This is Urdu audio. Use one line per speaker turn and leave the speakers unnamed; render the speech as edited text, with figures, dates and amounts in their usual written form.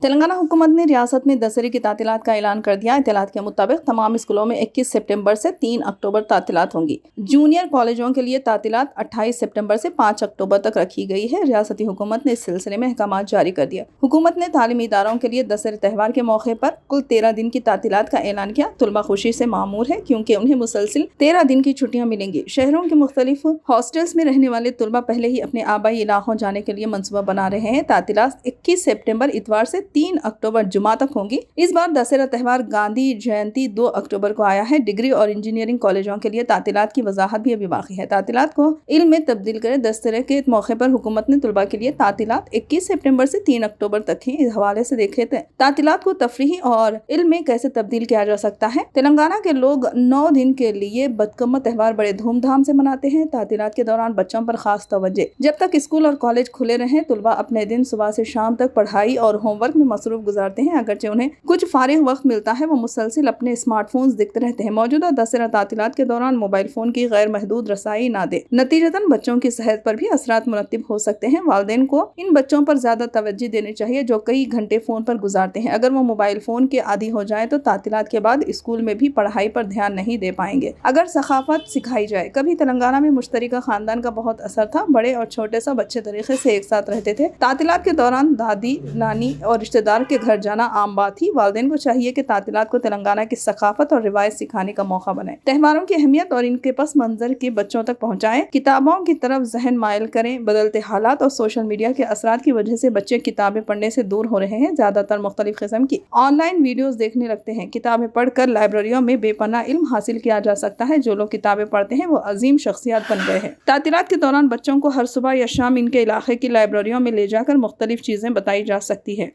تلنگانہ حکومت نے ریاست میں دسہرے کی تعطیلات کا اعلان کر دیا۔ اطلاعات کے مطابق تمام اسکولوں میں 21 سپٹمبر سے 3 اکتوبر تعطیلات ہوں گی۔ جونیئر کالجوں کے لیے تعطیلات 28 سپٹمبر سے 5 اکتوبر تک رکھی گئی ہے۔ ریاستی حکومت نے اس سلسلے میں احکامات جاری کر دیا۔ حکومت نے تعلیمی اداروں کے لیے دسہرے تہوار کے موقع پر کل 13 دن کی تعطیلات کا اعلان کیا۔ طلبہ خوشی سے معمور ہے کیونکہ انہیں مسلسل 13 دن کی چھٹیاں ملیں گی۔ شہروں کے مختلف ہاسٹلز میں رہنے والے طلبہ پہلے ہی اپنے آبائی علاقوں جانے کے لیے منصوبہ بنا رہے ہیں۔ تعطیلات 21 سپٹمبر اتوار سے 3 اکتوبر جمعہ تک ہوں گی۔ اس بار دسہرہ تہوار گاندھی جینتی 2 اکتوبر کو آیا ہے۔ ڈگری اور انجینئرنگ کالجوں کے لیے تعطیلات کی وضاحت بھی ابھی باقی ہے۔ تعطیلات کو علم میں تبدیل کرے۔ دسہرے کے موقع پر حکومت نے طلبہ کے لیے تعطیلات 21 سپٹمبر سے 3 اکتوبر تک ہیں۔ اس حوالے سے دیکھیں تو تعطیلات کو تفریحی اور علم میں کیسے تبدیل کیا جا سکتا ہے۔ تلنگانہ کے لوگ 9 دن کے لیے بتکمہ تہوار بڑے دھوم دھام سے مناتے ہیں۔ تعطیلات کے دوران بچوں پر خاص توجہ۔ جب تک اسکول اور کالج کھلے رہیں طلبہ اپنے دن صبح سے شام تک پڑھائی اور ہوم ورک میں مصروف گزارتے ہیں۔ اگرچہ انہیں کچھ فارغ وقت ملتا ہے وہ مسلسل اپنے اسمارٹ فونز دیکھتے رہتے ہیں۔ موجودہ دسہرہ تعطیلات کے دوران موبائل فون کی غیر محدود رسائی نہ دیں۔ نتیجتاً بچوں کی صحت پر بھی اثرات مرتب ہو سکتے ہیں۔ والدین کو ان بچوں پر زیادہ توجہ دینی چاہیے جو کئی گھنٹے فون پر گزارتے ہیں۔ اگر وہ موبائل فون کے عادی ہو جائیں تو تعطیلات کے بعد اسکول میں بھی پڑھائی پر دھیان نہیں دے پائیں گے۔ اگر ثقافت سکھائی جائے۔ کبھی تلنگانہ میں مشترکہ خاندان کا بہت اثر تھا۔ بڑے اور چھوٹے سب اچھے طریقے سے ایک ساتھ رہتے تھے۔ تعطیلات کے دوران دادی، نانی اور رشتہ دار کے گھر جانا عام بات تھی۔ والدین کو چاہیے کہ تعطیلات کو تلنگانہ کی ثقافت اور روایت سکھانے کا موقع بنائیں۔ تہواروں کی اہمیت اور ان کے پس منظر کے بچوں تک پہنچائیں۔ کتابوں کی طرف ذہن مائل کریں۔ بدلتے حالات اور سوشل میڈیا کے اثرات کی وجہ سے بچے کتابیں پڑھنے سے دور ہو رہے ہیں۔ زیادہ تر مختلف قسم کی آن لائن ویڈیوز دیکھنے لگتے ہیں۔ کتابیں پڑھ کر لائبریریوں میں بے پناہ علم حاصل کیا جا سکتا ہے۔ جو لوگ کتابیں پڑھتے ہیں وہ عظیم شخصیات بن گئے ہیں۔ تعطیلات کے دوران بچوں کو ہر صبح یا شام ان کے علاقے کی لائبریریوں میں لے جا کر مختلف چیزیں بتائی جا سکتی ہے۔